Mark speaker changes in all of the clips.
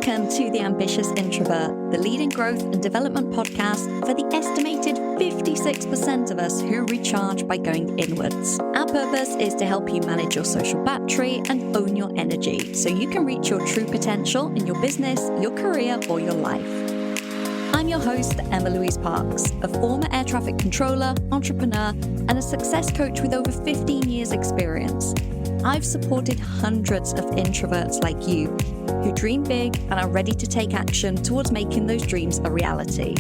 Speaker 1: Welcome to The Ambitious Introvert, the leading growth and development podcast for the estimated 56% of us who recharge by going inwards. Our purpose is to help you manage your social battery and own your energy so you can reach your true potential in your business, your career, or your life. I'm your host, Emma-Louise Parks, a former air traffic controller, entrepreneur, and a success coach with over 15 years experience. I've supported hundreds of introverts like you who dream big and are ready to take action towards making those dreams a reality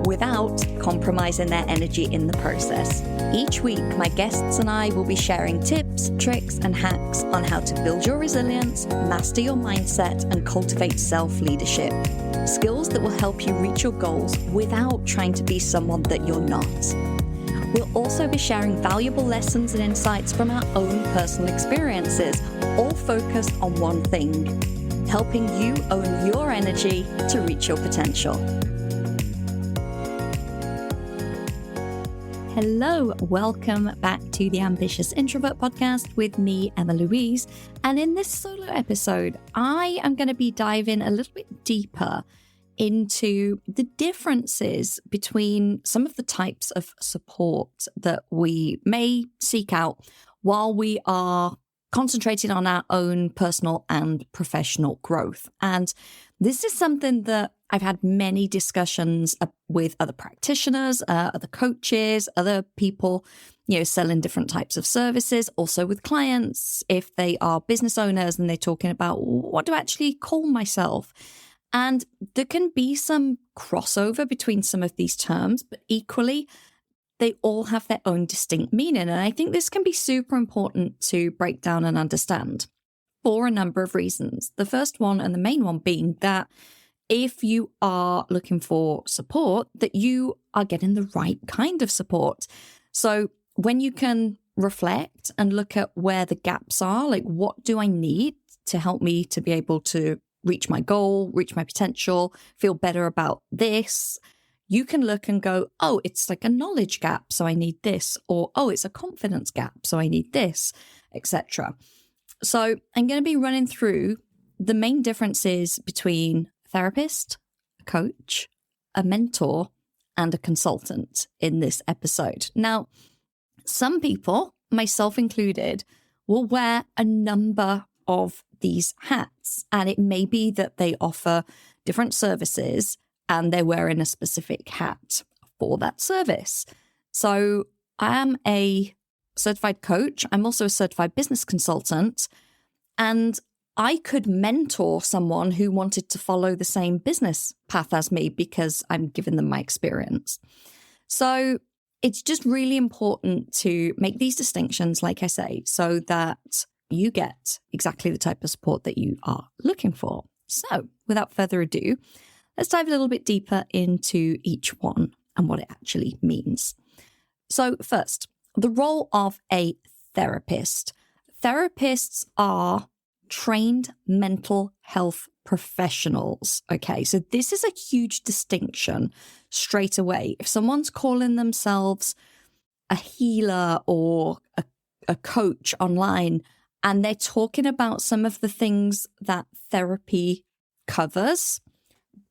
Speaker 1: without compromising their energy in the process. Each week, my guests and I will be sharing tips, tricks, and hacks on how to build your resilience, master your mindset, and cultivate self-leadership. Skills that will help you reach your goals without trying to be someone that you're not. We'll also be sharing valuable lessons and insights from our own personal experiences, all focused on one thing, helping you own your energy to reach your potential. Hello, welcome back to the Ambitious Introvert podcast with me, Emma-Louise. And in this solo episode, I am going to be diving a little bit deeper into the differences between some of the types of support that we may seek out while we are concentrating on our own personal and professional growth. And this is something that I've had many discussions with other practitioners, other coaches, other people, selling different types of services, also with clients, if they are business owners and they're talking about what do I actually call myself? And there can be some crossover between some of these terms, but equally, they all have their own distinct meaning. And I think this can be super important to break down and understand for a number of reasons. The first one and the main one being that if you are looking for support, that you are getting the right kind of support. So when you can reflect and look at where the gaps are, like what do I need to help me to be able to reach my goal, reach my potential, feel better about this, you can look and go, oh, it's like a knowledge gap, so I need this, or oh, it's a confidence gap, so I need this, etc. So I'm going to be running through the main differences between a therapist, a coach, a mentor, and a consultant in this episode. Now, some people, myself included, will wear a number of these hats, and it may be that they offer different services and they're wearing a specific hat for that service. So I am a certified coach. I'm also a certified business consultant, and I could mentor someone who wanted to follow the same business path as me because I'm giving them my experience. So it's just really important to make these distinctions, like I say, so that you get exactly the type of support that you are looking for. So without further ado, let's dive a little bit deeper into each one and what it actually means. So first, the role of a therapist. Therapists are trained mental health professionals. Okay, so this is a huge distinction straight away. If someone's calling themselves a healer or a coach online, and they're talking about some of the things that therapy covers,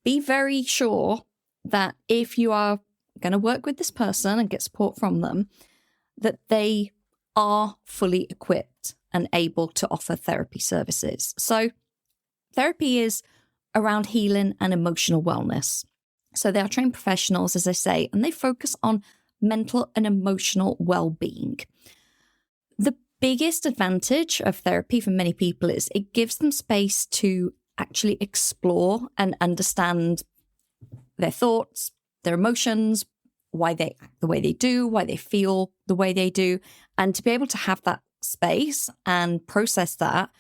Speaker 1: be very sure that if you are going to work with this person and get support from them, that they are fully equipped and able to offer therapy services. So therapy is around healing and emotional wellness. So they are trained professionals, as I say, and they focus on mental and emotional well-being. The biggest advantage of therapy for many people is it gives them space to actually explore and understand their thoughts, their emotions, why they act the way they do, why they feel the way they do, and to be able to have that space and process that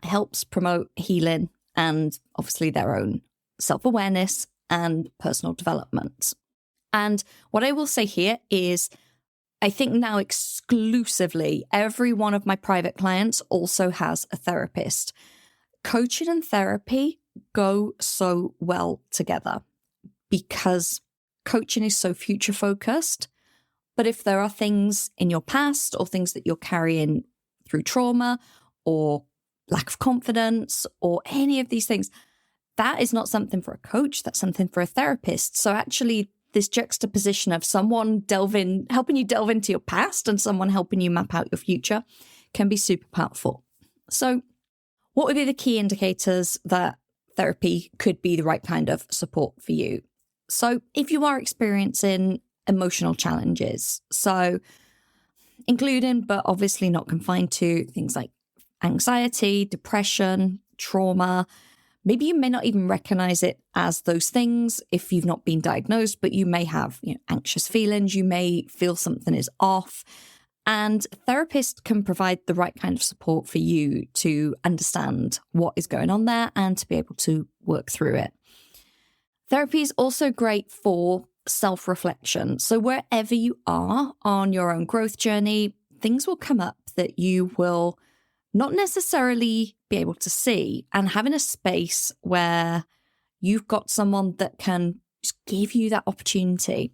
Speaker 1: helps promote healing and obviously their own self-awareness and personal development. And what I will say here is I think now exclusively every one of my private clients also has a therapist. Coaching and therapy go so well together because coaching is so future focused. But if there are things in your past or things that you're carrying through trauma or lack of confidence or any of these things, that is not something for a coach, that's something for a therapist. So actually, this juxtaposition of someone helping you delve into your past and someone helping you map out your future can be super powerful. So what would be the key indicators that therapy could be the right kind of support for you? So if you are experiencing emotional challenges, so including, but obviously not confined to, things like anxiety, depression, trauma. Maybe you may not even recognize it as those things if you've not been diagnosed, but you may have anxious feelings. You may feel something is off. And a therapist can provide the right kind of support for you to understand what is going on there and to be able to work through it. Therapy is also great for self-reflection. So wherever you are on your own growth journey, things will come up that you will not necessarily be able to see, and having a space where you've got someone that can just give you that opportunity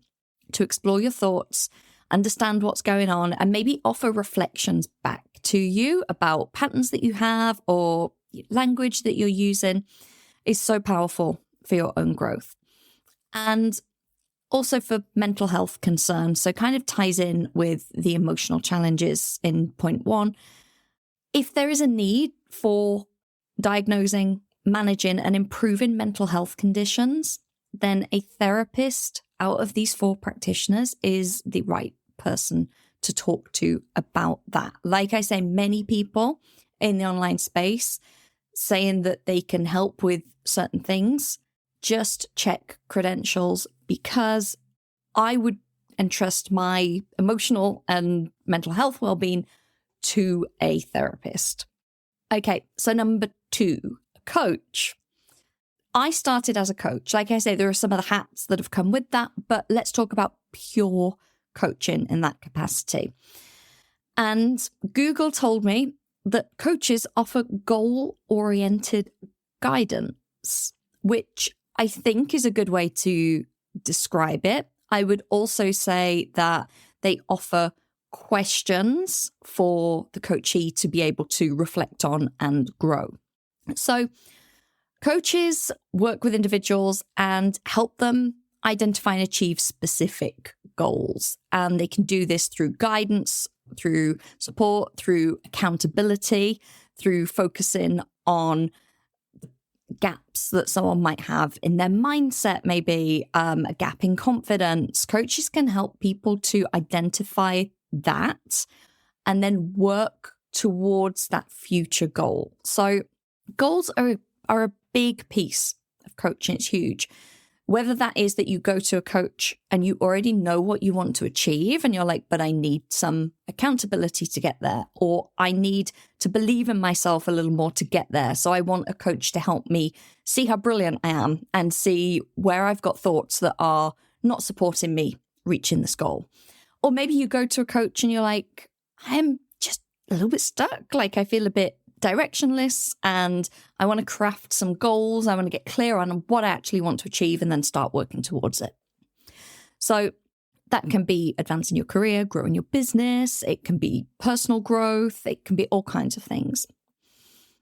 Speaker 1: to explore your thoughts, understand what's going on, and maybe offer reflections back to you about patterns that you have or language that you're using is so powerful for your own growth. And also for mental health concerns, so kind of ties in with the emotional challenges in point 1. If there is a need for diagnosing, managing, and improving mental health conditions, then a therapist out of these 4 practitioners is the right person to talk to about that. Like I say, many people in the online space saying that they can help with certain things. Just check credentials, because I would entrust my emotional and mental health well-being to a therapist. Okay, so number 2, coach. I started as a coach. Like I say, there are some of the hats that have come with that, but let's talk about pure coaching in that capacity. And Google told me that coaches offer goal-oriented guidance, which I think is a good way to describe it. I would also say that they offer questions for the coachee to be able to reflect on and grow. So coaches work with individuals and help them identify and achieve specific goals. And they can do this through guidance, through support, through accountability, through focusing on gaps that someone might have in their mindset, maybe a gap in confidence. Coaches can help people to identify that and then work towards that future goal. So goals are a big piece of coaching. It's huge. Whether that is that you go to a coach and you already know what you want to achieve and you're like, but I need some accountability to get there, or I need to believe in myself a little more to get there. So I want a coach to help me see how brilliant I am and see where I've got thoughts that are not supporting me reaching this goal. Or maybe you go to a coach and you're like, I'm just a little bit stuck. Like I feel a bit directionless and I want to craft some goals. I want to get clear on what I actually want to achieve and then start working towards it. So that can be advancing your career, growing your business. It can be personal growth. It can be all kinds of things.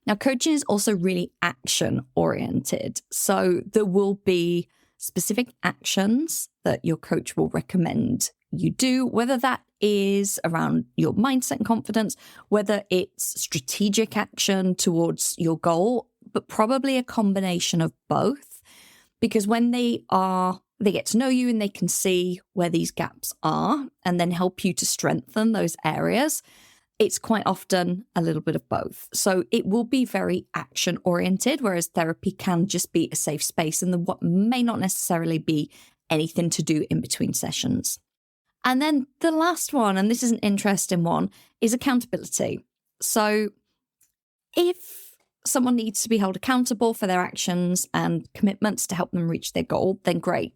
Speaker 1: Now, coaching is also really action oriented. So there will be specific actions that your coach will recommend you do, whether that is around your mindset and confidence, whether it's strategic action towards your goal, but probably a combination of both. Because when they get to know you and they can see where these gaps are and then help you to strengthen those areas, it's quite often a little bit of both. So it will be very action oriented, whereas therapy can just be a safe space and what may not necessarily be anything to do in between sessions. And then the last one, and this is an interesting one, is accountability. So if someone needs to be held accountable for their actions and commitments to help them reach their goal, then great.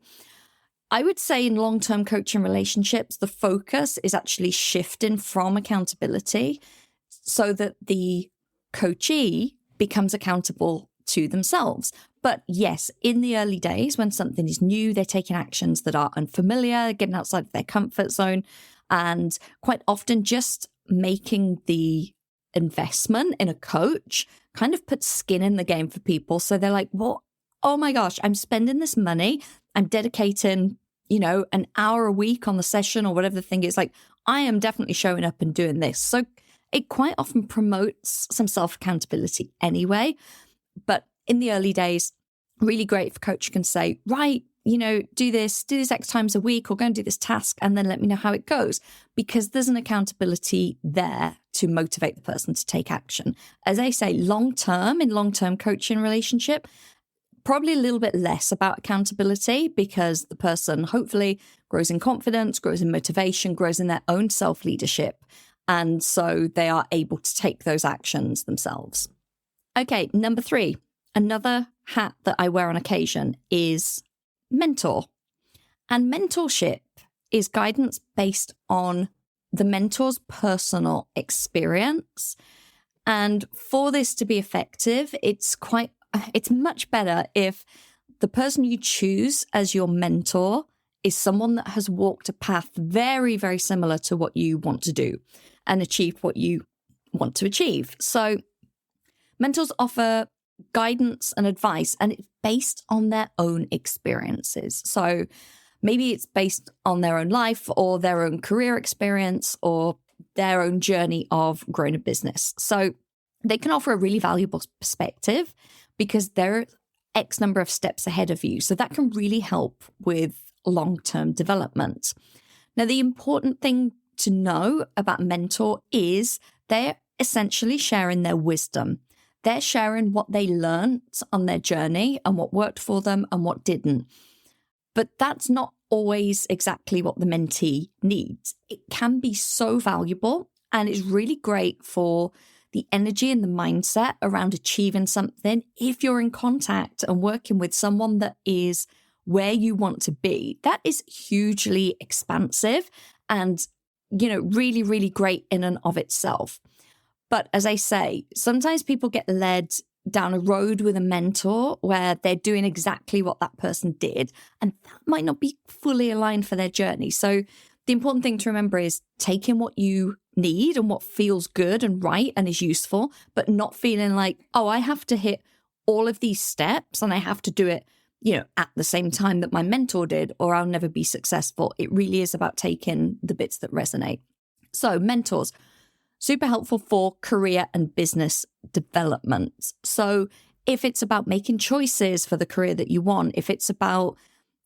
Speaker 1: I would say in long-term coaching relationships, the focus is actually shifting from accountability so that the coachee becomes accountable to themselves. But yes, in the early days, when something is new, they're taking actions that are unfamiliar, getting outside of their comfort zone, and quite often just making the investment in a coach kind of puts skin in the game for people. So they're like, well, oh my gosh, I'm spending this money, I'm dedicating, an hour a week on the session or whatever the thing is, like I am definitely showing up and doing this. So it quite often promotes some self-accountability anyway. But in the early days, really great if a coach can say, right, do this X times a week, or go and do this task, and then let me know how it goes, because there's an accountability there to motivate the person to take action. As I say, in long-term coaching relationship, probably a little bit less about accountability, because the person hopefully grows in confidence, grows in motivation, grows in their own self-leadership. And so they are able to take those actions themselves. Okay, number 3, another hat that I wear on occasion is mentor. And mentorship is guidance based on the mentor's personal experience. And for this to be effective, it's much better if the person you choose as your mentor is someone that has walked a path very, very similar to what you want to do and achieved what you want to achieve. So mentors offer guidance and advice, and it's based on their own experiences. So maybe it's based on their own life or their own career experience or their own journey of growing a business. So they can offer a really valuable perspective because they're X number of steps ahead of you. So that can really help with long-term development. Now, the important thing to know about mentor is they're essentially sharing their wisdom. They're sharing what they learned on their journey and what worked for them and what didn't. But that's not always exactly what the mentee needs. It can be so valuable, and it's really great for the energy and the mindset around achieving something if you're in contact and working with someone that is where you want to be. That is hugely expansive and, really, really great in and of itself. But as I say, sometimes people get led down a road with a mentor where they're doing exactly what that person did, and that might not be fully aligned for their journey. So the important thing to remember is taking what you need and what feels good and right and is useful, but not feeling like, oh, I have to hit all of these steps and I have to do it, at the same time that my mentor did, or I'll never be successful. It really is about taking the bits that resonate. So mentors, super helpful for career and business development. So if it's about making choices for the career that you want, if it's about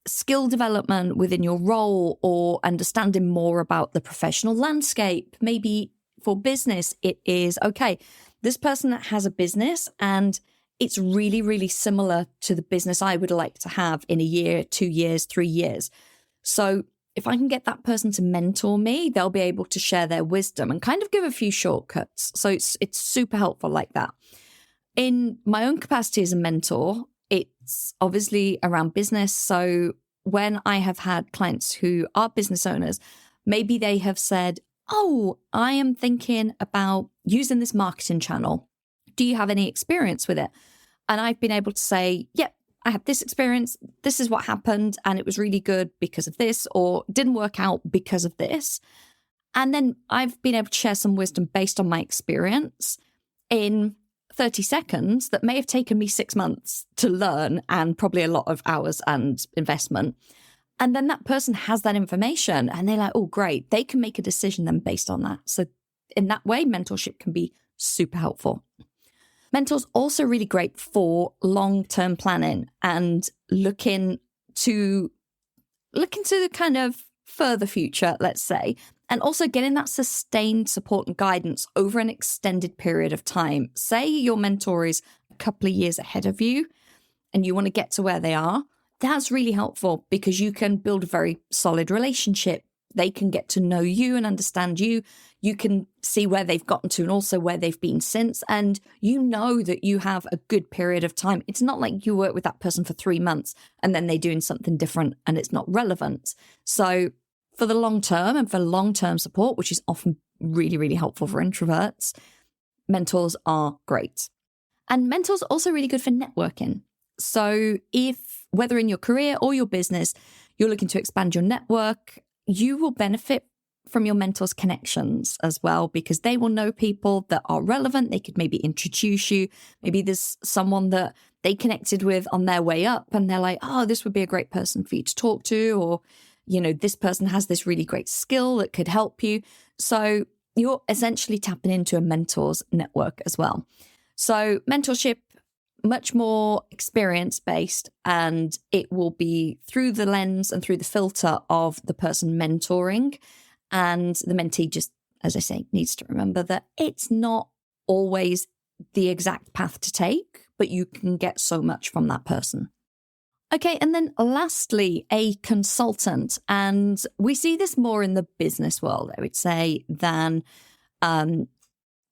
Speaker 1: skill development within your role or understanding more about the professional landscape, maybe for business, it is, okay, this person that has a business and it's really, really similar to the business I would like to have in a year, 2 years, 3 years. So if I can get that person to mentor me, they'll be able to share their wisdom and kind of give a few shortcuts. So it's super helpful like that. In my own capacity as a mentor, it's obviously around business. So when I have had clients who are business owners, maybe they have said, oh, I am thinking about using this marketing channel. Do you have any experience with it? And I've been able to say, yep, I had this experience, this is what happened, and it was really good because of this, or didn't work out because of this. And then I've been able to share some wisdom based on my experience in 30 seconds that may have taken me 6 months to learn and probably a lot of hours and investment. And then that person has that information and they're like, oh, great. They can make a decision then based on that. So in that way, mentorship can be super helpful. Mentors also really great for long-term planning and looking to the kind of further future, let's say, and also getting that sustained support and guidance over an extended period of time. Say your mentor is a couple of years ahead of you and you want to get to where they are. That's really helpful because you can build a very solid relationship. They can get to know you and understand you. You can see where they've gotten to and also where they've been since. And you know that you have a good period of time. It's not like you work with that person for 3 months and then they're doing something different and it's not relevant. So for the long term and for long-term support, which is often really, really helpful for introverts, mentors are great. And mentors are also really good for networking. So if, whether in your career or your business, you're looking to expand your network, you will benefit from your mentor's connections as well, because they will know people that are relevant. They could maybe introduce you. Maybe there's someone that they connected with on their way up, and they're like, oh, this would be a great person for you to talk to, or, this person has this really great skill that could help you. So you're essentially tapping into a mentor's network as well. So mentorship, much more experience-based, and it will be through the lens and through the filter of the person mentoring. And the mentee just, as I say, needs to remember that it's not always the exact path to take, but you can get so much from that person. Okay, and then lastly, a consultant. And we see this more in the business world, I would say, than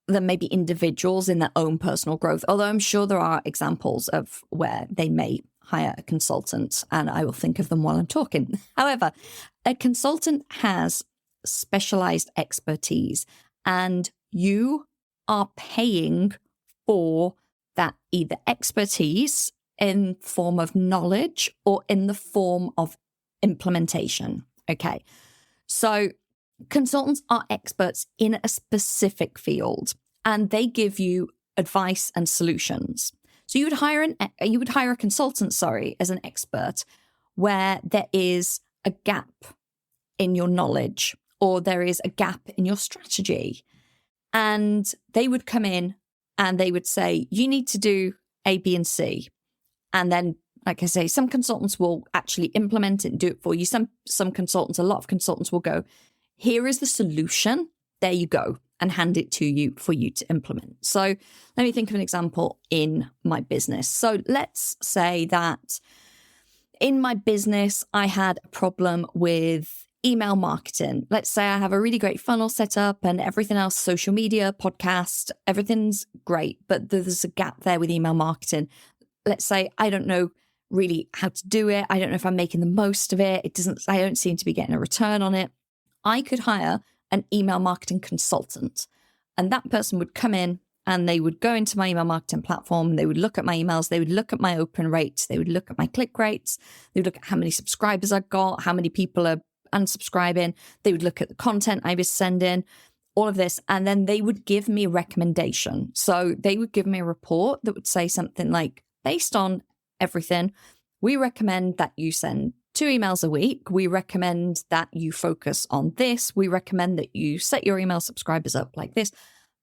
Speaker 1: maybe individuals in their own personal growth. Although I'm sure there are examples of where they may hire a consultant, and I will think of them while I'm talking. However, a consultant has specialized expertise, and you are paying for that either expertise in form of knowledge or in the form of implementation. Okay. So consultants are experts in a specific field, and they give you advice and solutions. So you would hire a consultant, as an expert where there is a gap in your knowledge or there is a gap in your strategy. And they would come in and they would say, you need to do A, B, and C. And then, like I say, some consultants will actually implement it and do it for you. Some consultants, a lot of consultants will go, here is the solution. There you go, and hand it to you for you to implement. So let me think of an example in my business. So let's say that in my business, I had a problem with email marketing. Let's say I have a really great funnel set up and everything else, social media, podcast, everything's great, but there's a gap there with email marketing. Let's say I don't know really how to do it. I don't know if I'm making the most of it. I don't seem to be getting a return on it. I could hire an email marketing consultant, and that person would come in and they would go into my email marketing platform. They would look at my emails. They would look at my open rates. They would look at my click rates. They would look at how many subscribers I got, how many people are unsubscribing. They would look at the content I was sending, all of this. And then they would give me a recommendation. So they would give me a report that would say something like, based on everything, we recommend that you send 2 emails a week. We recommend that you focus on this. We recommend that you set your email subscribers up like this.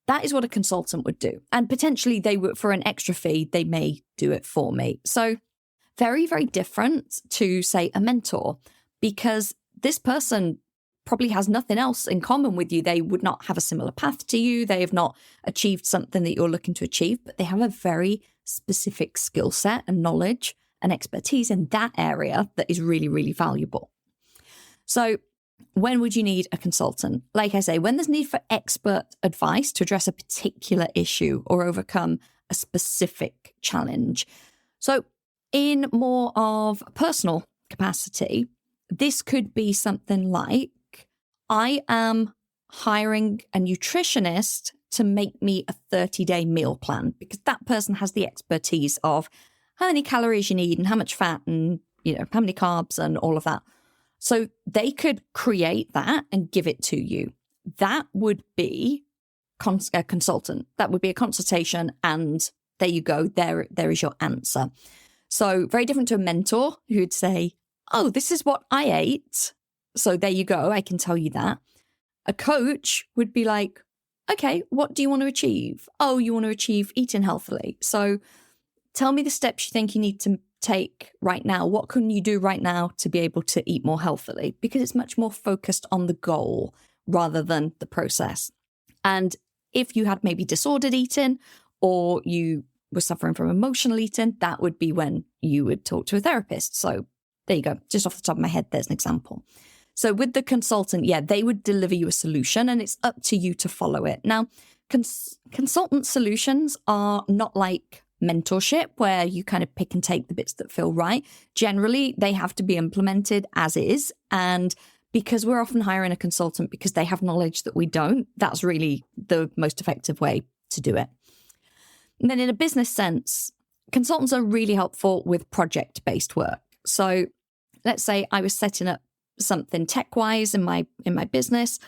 Speaker 1: That is what a consultant would do. And potentially they would, for an extra fee, they may do it for me. So very, very different to, say, a mentor, because this person probably has nothing else in common with you. They would not have a similar path to you. They have not achieved something that you're looking to achieve, but they have a very specific skill set and knowledge and expertise in that area that is really, really valuable. So when would you need a consultant? Like I say, when there's need for expert advice to address a particular issue or overcome a specific challenge. So in more of a personal capacity, this could be something like, I am hiring a nutritionist to make me a 30-day meal plan, because that person has the expertise of how many calories you need and how much fat and, how many carbs and all of that. So they could create that and give it to you. That would be a consultant. That would be a consultation, and there you go. There is your answer. So very different to a mentor who would say, oh, this is what I ate. So there you go. I can tell you that. A coach would be like, okay, what do you want to achieve? Oh, you want to achieve eating healthily. So tell me the steps you think you need to take right now. What can you do right now to be able to eat more healthily? Because it's much more focused on the goal rather than the process. And if you had maybe disordered eating, or you were suffering from emotional eating, that would be when you would talk to a therapist. So there you go. Just off the top of my head, there's an example. So with the consultant, they would deliver you a solution, and it's up to you to follow it. Now, consultant solutions are not like mentorship, where you kind of pick and take the bits that feel right. Generally, they have to be implemented as is. And because we're often hiring a consultant because they have knowledge that we don't, that's really the most effective way to do it. And then in a business sense, consultants are really helpful with project-based work. So let's say I was setting up something tech-wise in my business.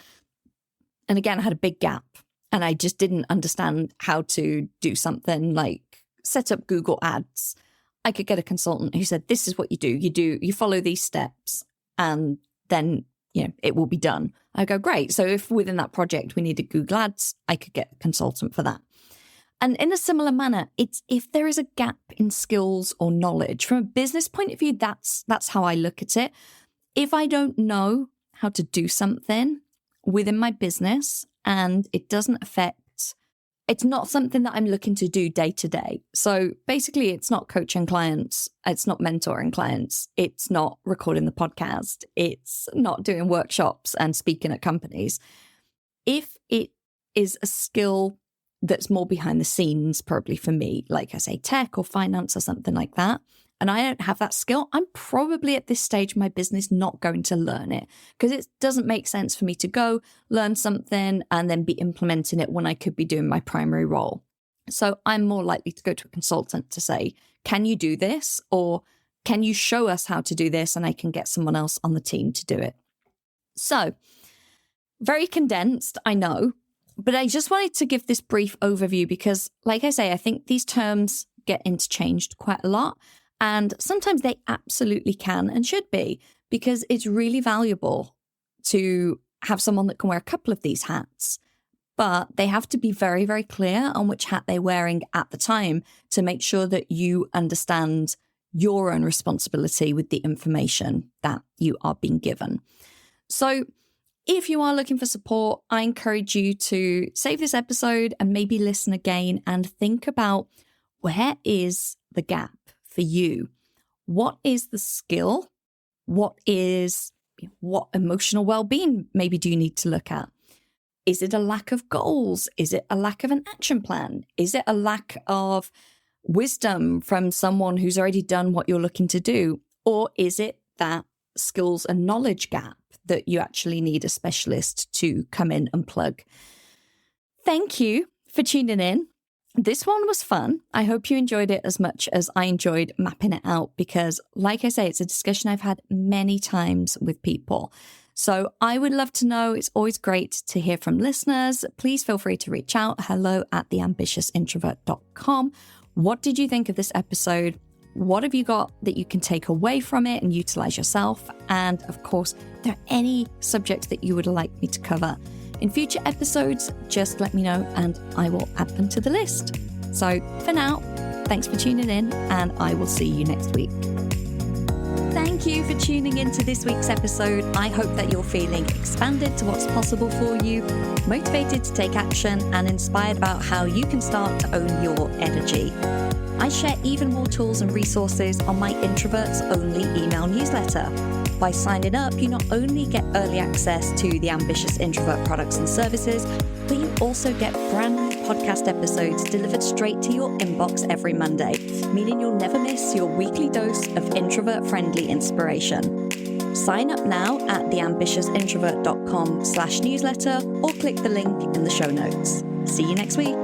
Speaker 1: And again, I had a big gap and I just didn't understand how to do something like set up Google Ads. I could get a consultant who said, this is what you do. You follow these steps and then, it will be done. I go, great. So if within that project we needed Google Ads, I could get a consultant for that. And in a similar manner, it's if there is a gap in skills or knowledge from a business point of view, that's how I look at it. If I don't know how to do something within my business and it doesn't affect, it's not something that I'm looking to do day to day. So basically, it's not coaching clients. It's not mentoring clients. It's not recording the podcast. It's not doing workshops and speaking at companies. If it is a skill that's more behind the scenes, probably for me, like I say, tech or finance or something like that, and I don't have that skill, I'm probably at this stage of my business not going to learn it because it doesn't make sense for me to go learn something and then be implementing it when I could be doing my primary role. So I'm more likely to go to a consultant to say, can you do this? Or can you show us how to do this? And I can get someone else on the team to do it. So very condensed, I know. But I just wanted to give this brief overview because, like I say, I think these terms get interchanged quite a lot. And sometimes they absolutely can and should be, because it's really valuable to have someone that can wear a couple of these hats. But they have to be very, very clear on which hat they're wearing at the time to make sure that you understand your own responsibility with the information that you are being given. So if you are looking for support, I encourage you to save this episode and maybe listen again and think about, where is the gap for you? What is the skill? What emotional well-being maybe do you need to look at? Is it a lack of goals? Is it a lack of an action plan? Is it a lack of wisdom from someone who's already done what you're looking to do? Or is it that skills and knowledge gap that you actually need a specialist to come in and plug? Thank you for tuning in. This one was fun. I hope you enjoyed it as much as I enjoyed mapping it out because, like I say, it's a discussion I've had many times with people. So I would love to know. It's always great to hear from listeners. Please feel free to reach out. hello@theambitiousintrovert.com. What did you think of this episode? What have you got that you can take away from it and utilize yourself? And of course, if there are any subjects that you would like me to cover in future episodes, just let me know and I will add them to the list. So for now, thanks for tuning in and I will see you next week. Thank you for tuning into this week's episode. I hope that you're feeling expanded to what's possible for you, motivated to take action, and inspired about how you can start to own your energy. I share even more tools and resources on my Introverts Only email newsletter. By signing up, you not only get early access to the Ambitious Introvert products and services, but you also get brand new podcast episodes delivered straight to your inbox every Monday, meaning you'll never miss your weekly dose of introvert-friendly inspiration. Sign up now at theambitiousintrovert.com/newsletter or click the link in the show notes. See you next week.